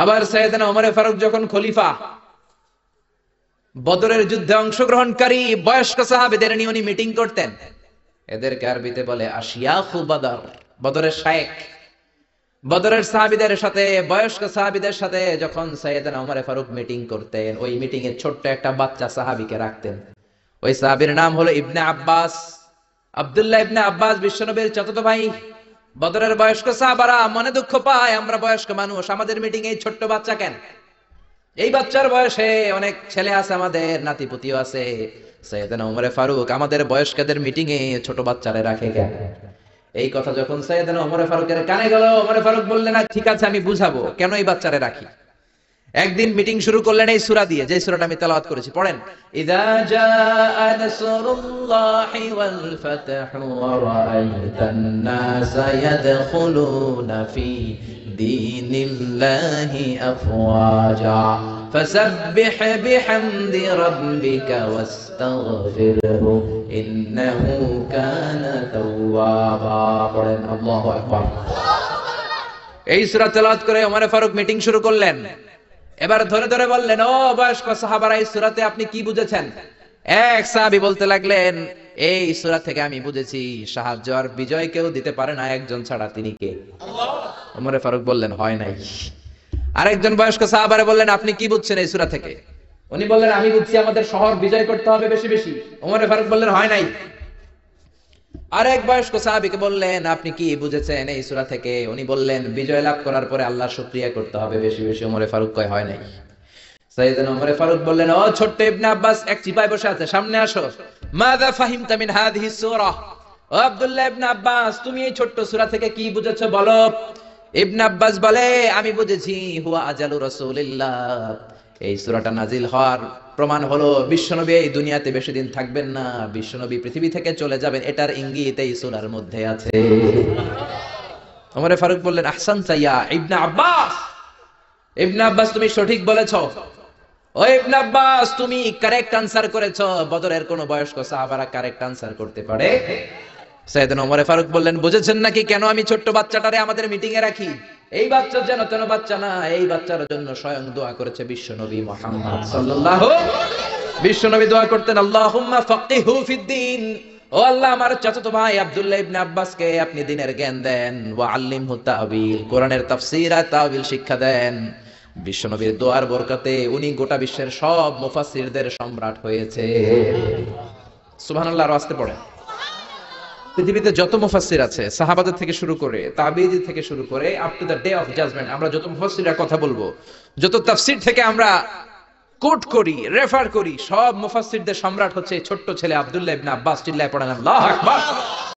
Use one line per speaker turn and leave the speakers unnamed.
আবার সাইয়েদনা ওমর ফারুক যখন খলিফা, বদরের যুদ্ধে অংশগ্রহণকারী বয়স্ক সাহাবীদের নিয়ে উনি মিটিং করতেন। এদেরকে আরবিতে বলে আশিয়াখু বদর, বদরের শায়েখ। বদরের সাহাবীদের সাথে, বয়স্ক সাহাবীদের সাথে যখন সাইয়েদনা ওমর ফারুক মিটিং করতেন, ওই মিটিং এ ছোট্ট একটা বাচ্চা সাহাবীকে রাখতেন। ওই সাহাবীর নাম হলো ইবনে আব্বাস, আব্দুল্লাহ ইবনে আব্বাস, বিশ্বনবীর চাচাতো ভাই। বদরের বয়স্ক সাহাবারা মনে দুঃখ পায়, আমরা বয়স্ক মানুষ, আমাদের মিটিং এই ছোট্ট বাচ্চা কেন? এই বাচ্চার বয়সে অনেক ছেলে আছে, আমাদের নাতিপুতিও আছে। সাইয়েদনা ওমর ফারুক আমাদের বয়স্কদের মিটিং এ ছোট বাচ্চারে রাখে কেন? এই কথা যখন সাইয়েদনা ওমর ফারুকের কানে গেল, ওমর ফারুক বললেন, ঠিক আছে আমি বুঝাবো কেন এই বাচ্চারে রাখি। একদিন মিটিং শুরু করলেন এই সূরা দিয়ে, যে সূরাটা আমি তেলাওয়াত করেছি, পড়েন। ইযা জাআ নাসরুল্লাহি ওয়াল ফাতহু ওয়া রাআইতান নাসা ইয়াদখুলুনা ফি দীনিল্লাহি আফওয়াজা ফাসাব্বিহ বিহামদি রাব্বিকা ওয়াস্তাগফিরহু ইন্নাহু কানা তাওয়াবা। পড়েন আল্লাহু আকবার। এই সূরা তেলাওয়াত করে ওমর ফারুক মিটিং শুরু করলেন। এবার ধরে ধরে বললেন, ও বয়স্ক সাহাবারা, এই সূরাতে আপনি কি বুঝেছেন? এক সাহাবী বলতে লাগলেন, এই সূরা থেকে আমি বুঝেছি সাহায্য আর বিজয় কেউ দিতে পারে না একজন ছাড়া, তিনি কে? আল্লাহ। ওমর ফারুক বললেন, হয় নাই। আরেকজন বয়স্ক সাহাবারে বললেন, আপনি কি বুঝছেন এই সূরা থেকে? উনি বললেন, আমি বুঝছি আমাদের শহর বিজয় করতে হবে বেশি বেশি। ওমর ফারুক বললেন, হয় নাই। আরেক বয়স্ক সাহাবীকে বললেন, আপনি কি বুঝেছেন এই সূরা থেকে? উনি বললেন, বিজয় লাভ করার পরে আল্লাহর শুকরিয়া করতে হবে বেশি বেশি। ওমর ফারুক কয়, হয় নাই। সাইয়েদনা ওমর ফারুক বললেন, ও ছোট্ট ইবনে আব্বাস, এক চিপায় বসে আছে, সামনে আসো। মাযা ফাহিমতা মিন হাযিহি সূরা? ও আব্দুল্লাহ ইবনে আব্বাস, তুমি এই ছোট্ট সূরা থেকে কি বুঝেছো বলো। ইবনে আব্বাস বলে, আমি বুঝেছি হুয়া আজালু রাসূলিল্লাহ। এই সূরাটা নাজিল হওয়ার প্রমাণ হলো বিশ্বনবী এই দুনিয়াতে বেশি দিন থাকবেন না, বিশ্বনবী পৃথিবী থেকে চলে যাবেন, এটার ইঙ্গিত এই সূরার মধ্যে আছে। ওমর ফারুক বললেন, আহসানতা ইয়া ইবনে আব্বাস, ইবনে আব্বাস তুমি সঠিক বলেছো। ও ইবনে আব্বাস, তুমি কারেক্ট আনসার করেছো। বদরের কোন বয়স্ক সাহাবারা কারেক্ট আনসার করতে পারে? সাইয়েদনা ওমর ফারুক বললেন, বুঝেছেন নাকি কেন আমি ছোট্ট বাচ্চাটারে আমাদের মিটিং এ রাখি? এই বাচ্চা যেন তেন বাচ্চা না, এই বাচ্চার জন্য স্বয়ং দোয়া করেছে বিশ্বনবী মুহাম্মদ সাল্লাল্লাহু। বিশ্বনবী দোয়া করতেন, আল্লাহুম্মা ফাক্কিহু ফিদ্দীন। ও আল্লাহ, আমার চাচাতো ভাই আব্দুল্লাহ ইবনে আব্বাসকে আপনি দ্বীনের জ্ঞান দেন, ওয়া আল্লিমহু তা'ওয়িল, কোরআনের তাফসীর আর তা'ওয়িল শিক্ষা দেন। বিশ্বনবীর দোয়ার বরকতে উনি গোটা বিশ্বের সব মুফাসসিরদের সম্রাট হয়েছে। সুবহানাল্লাহ। আর আস্তে পড়েন। পৃথিবীতে যত মুফাসসির আছে, সাহাবাদের থেকে শুরু করে, তাবিঈ থেকে শুরু করে, up to the day of judgement, আমরা যত মুফাসসিরের কথা বলবো, যত তাফসীর থেকে আমরা কোট করি, রেফার করি, সব মুফাসসিরদের সম্রাট হচ্ছে এই ছোট্ট ছেলে আব্দুল্লাহ ইবনে আব্বাস। চিল্লায়ে পড়েন আল্লাহু আকবার।